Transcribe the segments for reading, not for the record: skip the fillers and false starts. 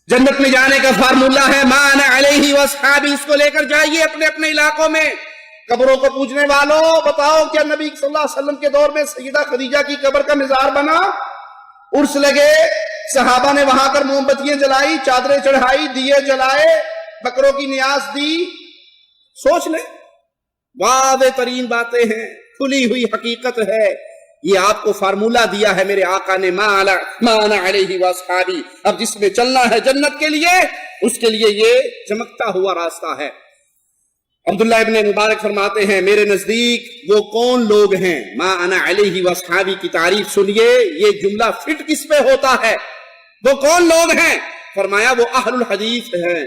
جنت میں جانے کا فارمولہ ہے ما انا علیہ واصحابی، اس کو لے کر جائیے اپنے اپنے علاقوں میں۔ قبروں کو پوجنے والوں، بتاؤ کیا نبی صلی اللہ علیہ وسلم کے دور میں سیدہ خدیجہ کی قبر کا مزار بنا؟ عرس لگے، صحابہ نے وہاں کر موم بتیاں جلائی، چادریں چڑھائی، دیے جلائے، بکروں کی نیاز دی۔ سوچ لیں، واضح ترین باتیں ہیں، کھلی ہوئی حقیقت ہے۔ یہ آپ کو فارمولہ دیا ہے میرے آقا نے، ما انا علیہ واصحابی۔ اب جس میں چلنا ہے جنت کے لیے، اس کے لیے یہ چمکتا ہوا راستہ ہے۔ عبداللہ ابن مبارک فرماتے ہیں میرے نزدیک وہ کون لوگ ہیں، ما انا علیہ واصحابی کی تعریف سنیے، یہ جملہ فٹ کس پہ ہوتا ہے؟ وہ کون لوگ ہیں؟ فرمایا وہ اہل الحدیث ہیں،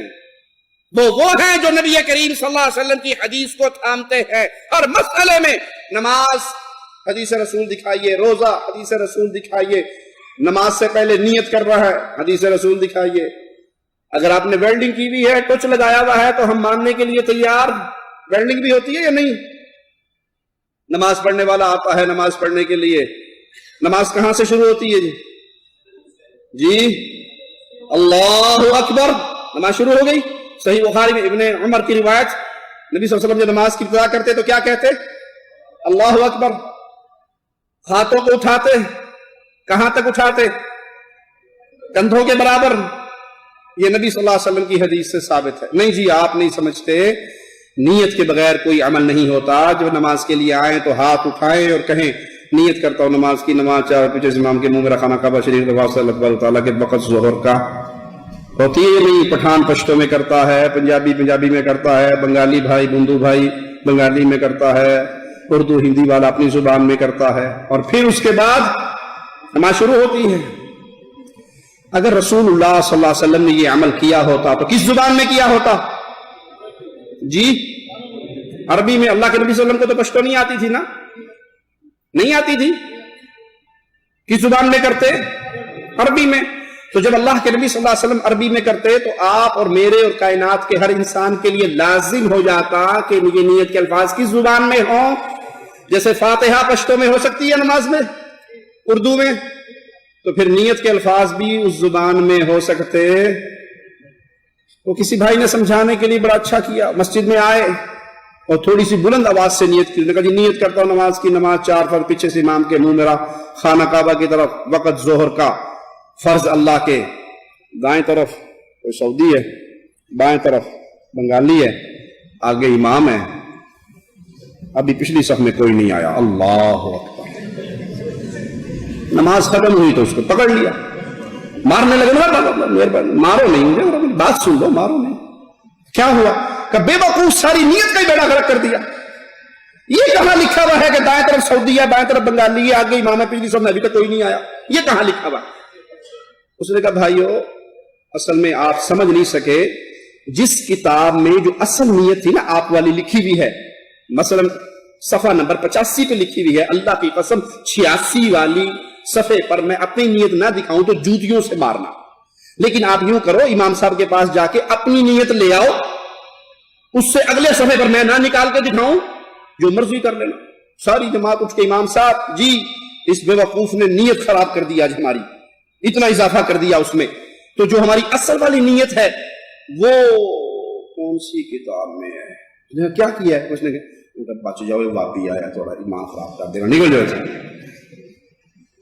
وہ ہیں جو نبی کریم صلی اللہ علیہ وسلم کی حدیث کو تھامتے ہیں ہر مسئلے میں۔ نماز حدیث رسول دکھائیے، روزہ حدیث رسول دکھائیے، نماز سے پہلے نیت کر رہا ہے حدیث رسول دکھائیے۔ اگر آپ نے ویلڈنگ کی بھی ہے، کچھ لگایا ہوا ہے تو ہم ماننے کے لیے تیار۔ ویلڈنگ بھی ہوتی ہے یا نہیں؟ نماز پڑھنے والا آتا ہے نماز پڑھنے کے لیے، نماز کہاں سے شروع ہوتی ہے جی؟ اللہ اکبر، نماز شروع ہو گئی۔ صحیح بخاری میں ابن عمر کی روایت، نبی صلی اللہ علیہ وسلم جب نماز کی ابتدا کرتے تو کیا کہتے؟ اللہ اکبر۔ ہاتھوں کو اٹھاتے، کہاں تک اٹھاتے؟ کندھوں کے برابر۔ یہ نبی صلی اللہ علیہ وسلم کی حدیث سے ثابت ہے۔ نہیں جی، آپ نہیں سمجھتے، نیت کے بغیر کوئی عمل نہیں ہوتا۔ جب نماز کے لیے آئیں تو ہاتھ اٹھائیں اور کہیں نیت کرتا ہوں نماز کی، نماز چاہے پیچھے امام کے منہ میں رکھانا کعبہ شریف اللہ تعالیٰ کے وقت ظہر کا ہوتی ہے نہیں۔ پٹھان پشتوں میں کرتا ہے، پنجابی میں کرتا ہے، بنگالی بھائی بندو بھائی بنگالی میں کرتا ہے، اردو ہندی والا اپنی زبان میں کرتا ہے، اور پھر اس کے بعد نماز شروع ہوتی ہے۔ اگر رسول اللہ صلی اللہ علیہ وسلم نے یہ عمل کیا ہوتا تو کس زبان میں کیا ہوتا جی؟ عربی میں۔ اللہ کے نبی صلی اللہ علیہ وسلم کو تو پشتو نہیں آتی تھی نا، نہیں آتی تھی۔ کس زبان میں کرتے؟ عربی میں۔ تو جب اللہ کے نبی صلی اللہ علیہ وسلم عربی میں کرتے تو آپ اور میرے اور کائنات کے ہر انسان کے لیے لازم ہو جاتا کہ یہ نیت کے الفاظ کس زبان میں ہوں۔ جیسے فاتحہ پشتو میں ہو سکتی ہے نماز میں، اردو میں، تو پھر نیت کے الفاظ بھی اس زبان میں ہو سکتے۔ وہ کسی بھائی نے سمجھانے کے لیے بڑا اچھا کیا، مسجد میں آئے اور تھوڑی سی بلند آواز سے نیت کی، کہا جی نیت کرتا ہوں نماز کی، نماز 4 فرض، پیچھے سے امام کے منہ میرا خانہ کعبہ کی طرف، وقت ظہر کا، فرض اللہ کے، دائیں طرف کوئی سعودی ہے، بائیں طرف بنگالی ہے، آگے امام ہے، ابھی پچھلی صف میں کوئی نہیں آیا، اللہ اکبر۔ نماز ختم ہوئی تو اس کو پکڑ لیا، مارنے لگے، مارو نہیں، بات سن لو، مارو نہیں۔ کیا ہوا کہ بے وقوف ساری نیت کا ہی بیڑا غرق کر دیا۔ یہ کہاں لکھا ہوا ہے کہ دائیں طرف سعودی ہے، بائیں طرف بنگالی ہے، آگے امام ہے، پچھلی صف میں ابھی تک کوئی نہیں آیا؟ یہ کہاں لکھا ہوا؟ اس نے کہا بھائیو، اصل میں آپ سمجھ نہیں سکے، جس کتاب میں جو اصل نیت تھی نا آپ والی لکھی ہوئی ہے، مثلا صفحہ نمبر 85 پہ لکھی ہوئی ہے، اللہ کی قسم 86 والی صفحے پر میں اپنی نیت نہ دکھاؤں تو جوتیوں سے مارنا، لیکن آپ یوں کرو، امام صاحب کے پاس جا کے اپنی نیت لے آؤ، اس سے اگلے صفحے پر میں نہ نکال کے دکھاؤں، جو مرضی کر لینا۔ ساری جماعت اٹھ کے امام صاحب جی اس بے وقوف نے نیت خراب کر دی آج ہماری، اتنا اضافہ کر دیا اس میں، تو جو ہماری اصل والی نیت ہے وہ کون سی کتاب میں ہے؟ کیا کیا ہے؟ اس نے کہا بچ جاؤ، وہابی آیا تھوڑا ایمان خراب کر دے گا، نکل جاؤ،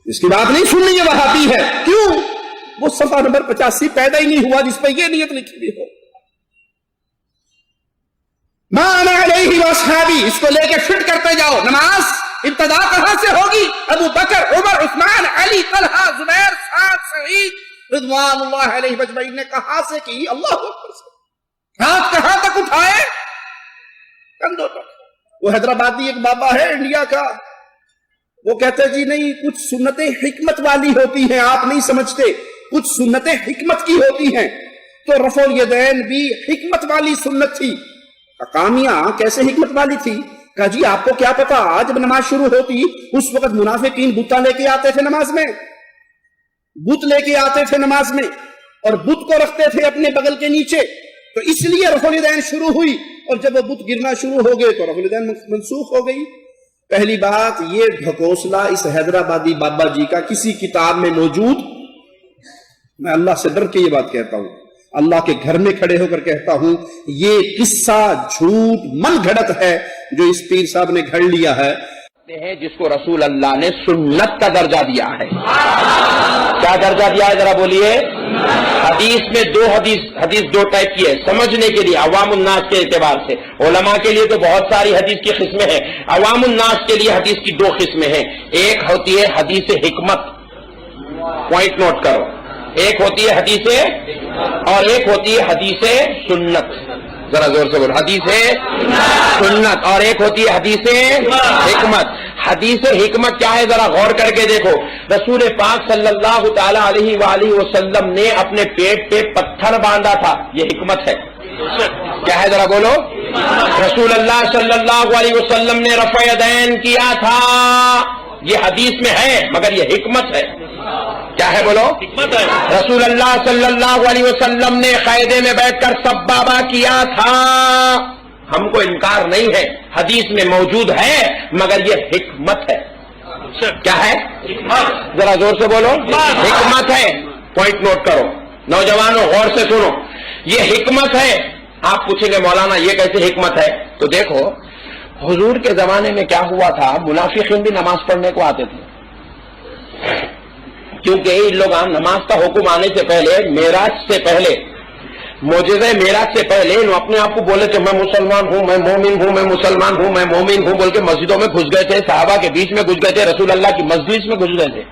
اس کی بات نہیں سننی، یہ وہابی ہے۔ کیوں؟ وہ صفحہ نمبر 85 پیدا ہی نہیں ہوا جس پہ یہ نیت لکھی ہوئی ہو۔ ما انا علیہ واصحابی، اس کو لے کے فٹ کرتے جاؤ۔ نماز ابتدا کہاں سے ہوگی؟ ابو بکر، عمر، عثمان، علی، طلحہ، زبیر، سعد، سعید رضوان اللہ علیہ اجمعین نے کہاں سے کی؟ اللہ اکبر سے۔ ہاتھ کہاں تک اٹھائے؟ کندھوں تک۔ وہ حیدرآبادی ایک بابا ہے انڈیا کا، وہ کہتے جی نہیں، کچھ سنتیں حکمت والی ہوتی ہیں، آپ نہیں سمجھتے، کچھ سنتیں حکمت کی ہوتی ہیں۔ تو رفع الیدین بھی حکمت والی سنت تھی۔ اقامیہ کیسے حکمت والی تھی؟ کہا جی آپ کو کیا پتا، جب نماز شروع ہوتی اس وقت منافقین بتاں لے کے آتے تھے نماز میں، بت لے کے آتے تھے نماز میں، اور بت کو رکھتے تھے اپنے بغل کے نیچے، تو اس لیے رفع الیدین شروع ہوئی، اور جب وہ بت گرنا شروع ہو گئے تو رفع الیدین منسوخ ہو گئی۔ پہلی بات، یہ ڈھکوسلا اس حیدرآبادی بابا جی کا کسی کتاب میں موجود میں اللہ سے ڈر کے یہ بات کہتا ہوں، اللہ کے گھر میں کھڑے ہو کر کہتا ہوں، یہ قصہ جھوٹ من گھڑت ہے جو اس پیر صاحب نے گھڑ لیا ہے، جس کو رسول اللہ نے سنت کا درجہ دیا ہے۔ کیا درجہ دیا ہے ذرا بولیے؟ حدیث میں حدیث دو ٹائپ کی ہے، سمجھنے کے لیے عوام الناس کے اعتبار سے، علماء کے لیے تو بہت ساری حدیث کی قسمیں ہیں، عوام الناس کے لیے حدیث کی دو قسمیں ہیں، ایک ہوتی ہے حدیث حکمت، پوائنٹ نوٹ کرو، ایک ہوتی ہے حدیث اور ایک ہوتی ہے حدیث سنت، ذرا زور سے بولو، حدیث سنت اور ایک ہوتی ہے حدیث حکمت۔ حدیث حکمت کیا ہے ذرا غور کر کے دیکھو، رسول پاک صلی اللہ تعالی علیہ وآلہ وسلم نے اپنے پیٹ پہ پتھر باندھا تھا، یہ حکمت ہے۔ کیا ہے ذرا بولو؟ رسول اللہ صلی اللہ علیہ وسلم نے رفع یدین کیا تھا، یہ حدیث میں ہے مگر یہ حکمت ہے۔ کیا ہے بولو؟ حکمت ہے۔ رسول اللہ صلی اللہ علیہ وسلم نے قاعدے میں بیٹھ کر سبابہ کیا تھا، ہم کو انکار نہیں ہے، حدیث میں موجود ہے مگر یہ حکمت ہے۔ کیا ہے؟ ذرا زور سے بولو، حکمت ہے۔ پوائنٹ نوٹ کرو، نوجوانوں غور سے سنو، یہ حکمت ہے۔ آپ پوچھیں گے مولانا یہ کیسے حکمت ہے؟ تو دیکھو حضور کے زمانے میں کیا ہوا تھا، منافقین بھی نماز پڑھنے کو آتے تھے، کیونکہ ان لوگ نماز کا حکم آنے سے پہلے، معراج سے پہلے، معجزہ معراج سے پہلے اپنے آپ کو بولے تھے میں مسلمان ہوں، میں مومن ہوں، میں مسلمان ہوں، میں مومن ہوں بول کے مسجدوں میں گھس گئے تھے، صحابہ کے بیچ میں گھس گئے تھے، رسول اللہ کی مجلس میں گھس گئے تھے۔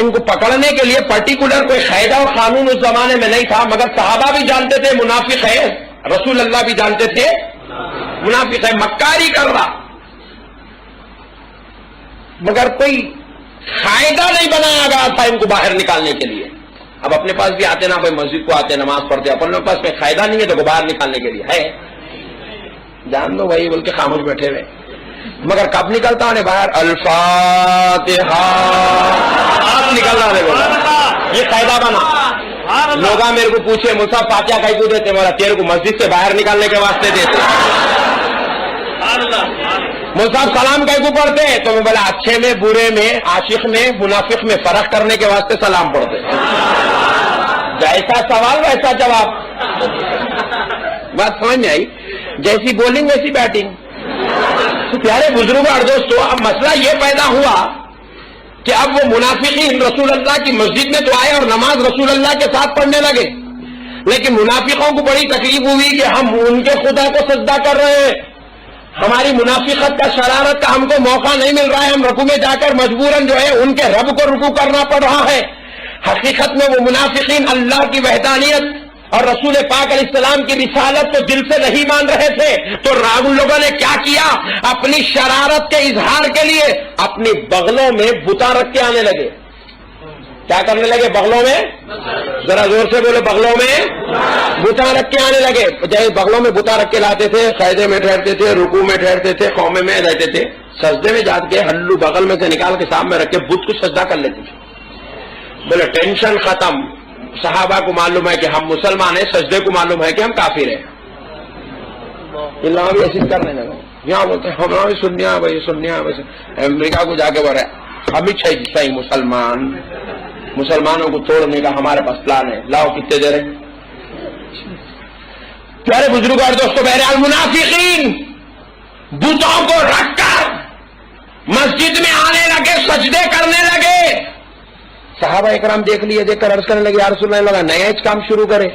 ان کو پکڑنے کے لیے پرٹیکولر کوئی قاعدہ اور قانون اس زمانے میں نہیں تھا، مگر صحابہ بھی جانتے تھے منافق ہے، رسول اللہ بھی جانتے تھے منافق ہے، مکاری کر رہا، مگر کوئی قاعدہ نہیں بنایا گیا تھا ان کو باہر نکالنے کے لیے۔ اب اپنے پاس بھی آتے نا بھائی، مسجد کو آتے نماز پڑھتے، اپنے پاس کوئی قاعدہ نہیں ہے تو باہر نکالنے کے لیے ہے، جان دو بھائی بول کے خاموش بیٹھے ہوئے، مگر کب نکلتا ہے باہر؟ الفاتحہ آپ نکلنا ہے، بولا یہ قاعدہ بنا۔ لوگ میرے کو پوچھے مصحف فاتحہ کہیں کو دیتے، بولا تیرے کو مسجد سے باہر نکالنے کے واسطے دیتے۔ مصحف سلام کہیں کو پڑھتے تو میں بولا اچھے میں، برے میں، عاشق میں، منافق میں فرق کرنے کے واسطے سلام پڑھتے۔ جیسا سوال ویسا جواب، بات سمجھ میں آئی؟ جیسی بولنگ ویسی بیٹنگ۔ تو پیارے بزرگ اور دوستو، اب مسئلہ یہ پیدا ہوا کہ اب وہ منافقین رسول اللہ کی مسجد میں تو آئے اور نماز رسول اللہ کے ساتھ پڑھنے لگے، لیکن منافقوں کو بڑی تکلیف ہوئی کہ ہم ان کے خدا کو سجدہ کر رہے ہیں، ہماری منافقت کا، شرارت کا ہم کو موقع نہیں مل رہا ہے، ہم رکوع میں جا کر مجبوراً جو ہے ان کے رب کو رکوع کرنا پڑ رہا ہے۔ حقیقت میں وہ منافقین اللہ کی وحدانیت اور رسول پاک علیہ السلام کی رسالت کو دل سے نہیں مان رہے تھے، تو ان لوگوں نے کیا کیا، اپنی شرارت کے اظہار کے لیے اپنی بغلوں میں بتا رکھ کے آنے لگے۔ کیا کرنے لگے؟ بغلوں میں، ذرا زور سے بولے، بغلوں میں بتا رکھ کے آنے لگے۔ جیسے بغلوں میں بتا رکھ کے لاتے تھے، قاعدے میں ٹھہرتے تھے، رکوع میں ٹھہرتے تھے، قومے میں رہتے تھے، سجدے میں جا کے ہلو بغل میں سے نکال کے سامنے رکھ کے بت کو سجدہ کر لیتے تھے۔ بولے ٹینشن ختم، صحابہ کو معلوم ہے کہ ہم مسلمان ہیں، سجدے کو معلوم ہے کہ ہم کافر ہیں، بھی ایسی کرنے لگا۔ یہاں بولتے ہیں ہم بھی سنیا بھائی، سنیا ویسے امریکہ کو جا کے بول رہے ابھی صحیح مسلمانوں کو توڑنے کا ہمارے پاس پلان ہے، لاؤ کتنے دے رہے۔ پیارے بزرگ اور دوستوں، بہرحال منافقین بتوں کو رکھ کر مسجد میں آنے لگے، سجدے کرنے لگے۔ صحابہ اکرام دیکھ لیے، دیکھ کر عرض کرنے لگے یا رسول اللہ، لگا نیا کام شروع کرے،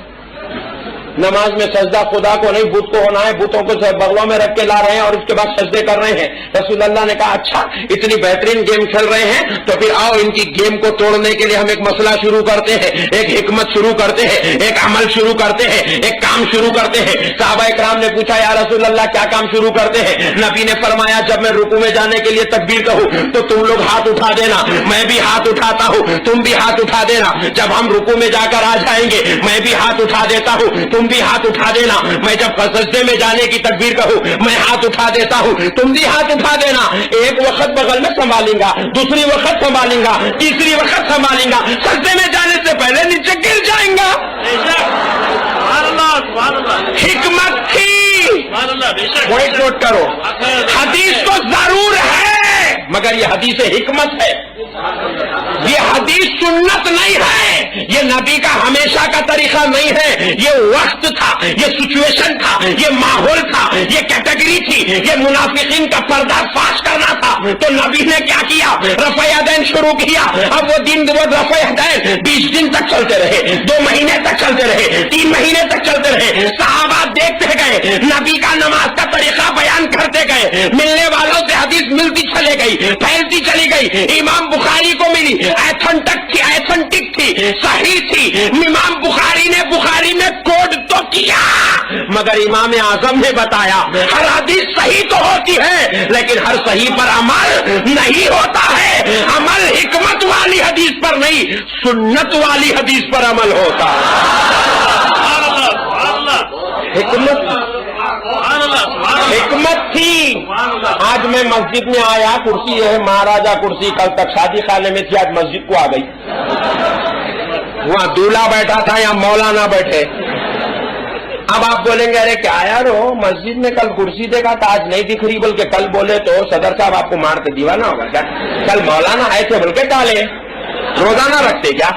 نماز میں سجدہ خدا کو نہیں بت کو ہونا ہے، بتوں کو بغلوں میں رکھ کے لا رہے ہیں اور اس کے بعد سجدے کر رہے ہیں۔ رسول اللہ نے کہا اچھا اتنی بہترین گیم کھیل رہے ہیں تو پھر آؤ ان کی گیم کو توڑنے کے لیے ہم ایک مسئلہ شروع کرتے ہیں، ایک حکمت شروع کرتے ہیں، ایک عمل شروع کرتے ہیں، ایک کام شروع کرتے ہیں۔ صحابہ اکرام نے پوچھا یا رسول اللہ کیا کام شروع کرتے ہیں؟ نبی نے فرمایا جب میں رکوع میں جانے کے لیے تکبیر کہوں تو تم لوگ ہاتھ اٹھا دینا، میں بھی ہاتھ اٹھاتا ہوں، تم بھی ہاتھ اٹھا دینا۔ جب ہم رکوع میں جا کر آ جائیں گے میں بھی ہاتھ اٹھا دیتا ہوں، تم بھی ہاتھ اٹھا دینا۔ میں جب سجدے میں جانے کی تکبیر کہوں میں ہاتھ اٹھا دیتا ہوں، تم بھی ہاتھ اٹھا دینا۔ ایک وقت بغل میں سنبھالیں گا، دوسری وقت سنبھالیں گا، تیسری وقت سنبھالیں گا، سجدے میں جانے سے پہلے نیچے گر جائیں گا۔ حکمت تھی، پوائنٹ نوٹ کرو، حدیث تو ضرور ہے مگر یہ حدیث حکمت ہے، یہ حدیث سنت نہیں ہے، یہ نبی کا ہمیشہ کا طریقہ نہیں ہے، یہ وقت تھا، یہ سچویشن تھا، یہ ماحول تھا، یہ کیٹیگری تھی، یہ منافقین کا پردہ فاش کرنا تھا۔ تو نبی نے کیا کیا؟ رفع یدین شروع کیا۔ اب وہ دن وہ رفع یدین 20 دن تک چلتے رہے، 2 مہینے تک چلتے رہے، 3 مہینے تک چلتے رہے۔ صحابہ دیکھتے گئے، نبی کا نماز کا طریقہ بیان کرتے گئے، ملنے والوں سے حدیث ملتی چلے گئی، پھیلتی چلی گئی۔ امام بخاری کو ملی، ایتھنٹک تھی، صحیح تھی۔ امام بخاری نے بخاری میں کوڈ تو کیا، مگر امام اعظم نے بتایا ہر حدیث صحیح تو ہوتی ہے لیکن ہر صحیح پر عمل نہیں ہوتا ہے۔ عمل حکمت والی حدیث پر نہیں، سنت والی حدیث پر عمل ہوتا حکمت تھی۔ آج میں مسجد میں آیا، کرسی ہے مہاراجا کرسی، کل تک شادی خانے میں تھی، آج مسجد کو آ گئی۔ وہاں دولہا بیٹھا تھا یا مولانا بیٹھے۔ اب آپ بولیں گے ارے کیا یار ہو، مسجد میں کل کرسی دیکھا تھا آج نہیں دکھ رہی، بلکہ کل بولے تو صدر صاحب آپ کو مار کے دیوانہ ہوگا کیا؟ کل مولانا آئے تھے بول کے ڈالے، روزانہ رکھتے کیا؟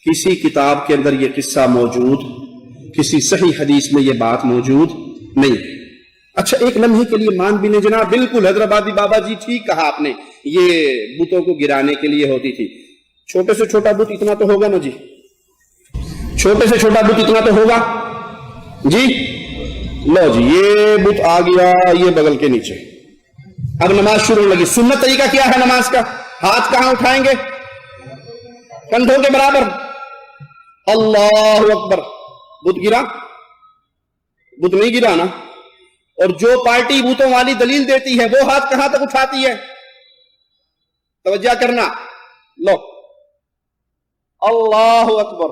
کسی کتاب کے اندر یہ قصہ موجود، کسی صحیح حدیث میں یہ بات موجود نہیں۔ اچھا ایک لمحے کے لیے مان بھی نہیں جناب، بالکل حیدرآبادی بابا جی ٹھیک کہا آپ نے، یہ بتوں کو گرانے کے لیے ہوتی تھی۔ چھوٹے سے چھوٹا بت اتنا تو ہوگا نا جی، چھوٹے سے چھوٹا بت اتنا تو ہوگا جی۔ لو جی یہ بت آ گیا یہ بغل کے نیچے، اب نماز شروع لگی۔ سنت طریقہ کیا ہے نماز کا؟ ہاتھ کہاں اٹھائیں گے؟ کندھوں کے برابر۔ اللہ اکبر، بت گرا؟ بت نہیں گرا نا۔ اور جو پارٹی بتوں والی دلیل دیتی ہے وہ ہاتھ کہاں تک اٹھاتی ہے؟ توجہ کرنا، لو اللہ اکبر،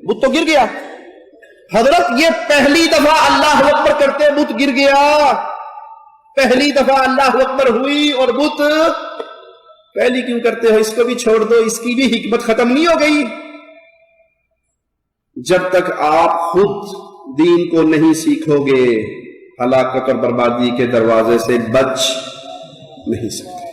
بت تو گر گیا۔ حضرت یہ پہلی دفعہ اللہ اکبر کرتے بت گر گیا، پہلی دفعہ اللہ اکبر ہوئی اور بت پہلی کیوں کرتے ہو؟ اس کو بھی چھوڑ دو، اس کی بھی حکمت ختم نہیں ہو گئی؟ جب تک آپ خود دین کو نہیں سیکھو گے ہلاکت اور بربادی کے دروازے سے بچ نہیں سکتے۔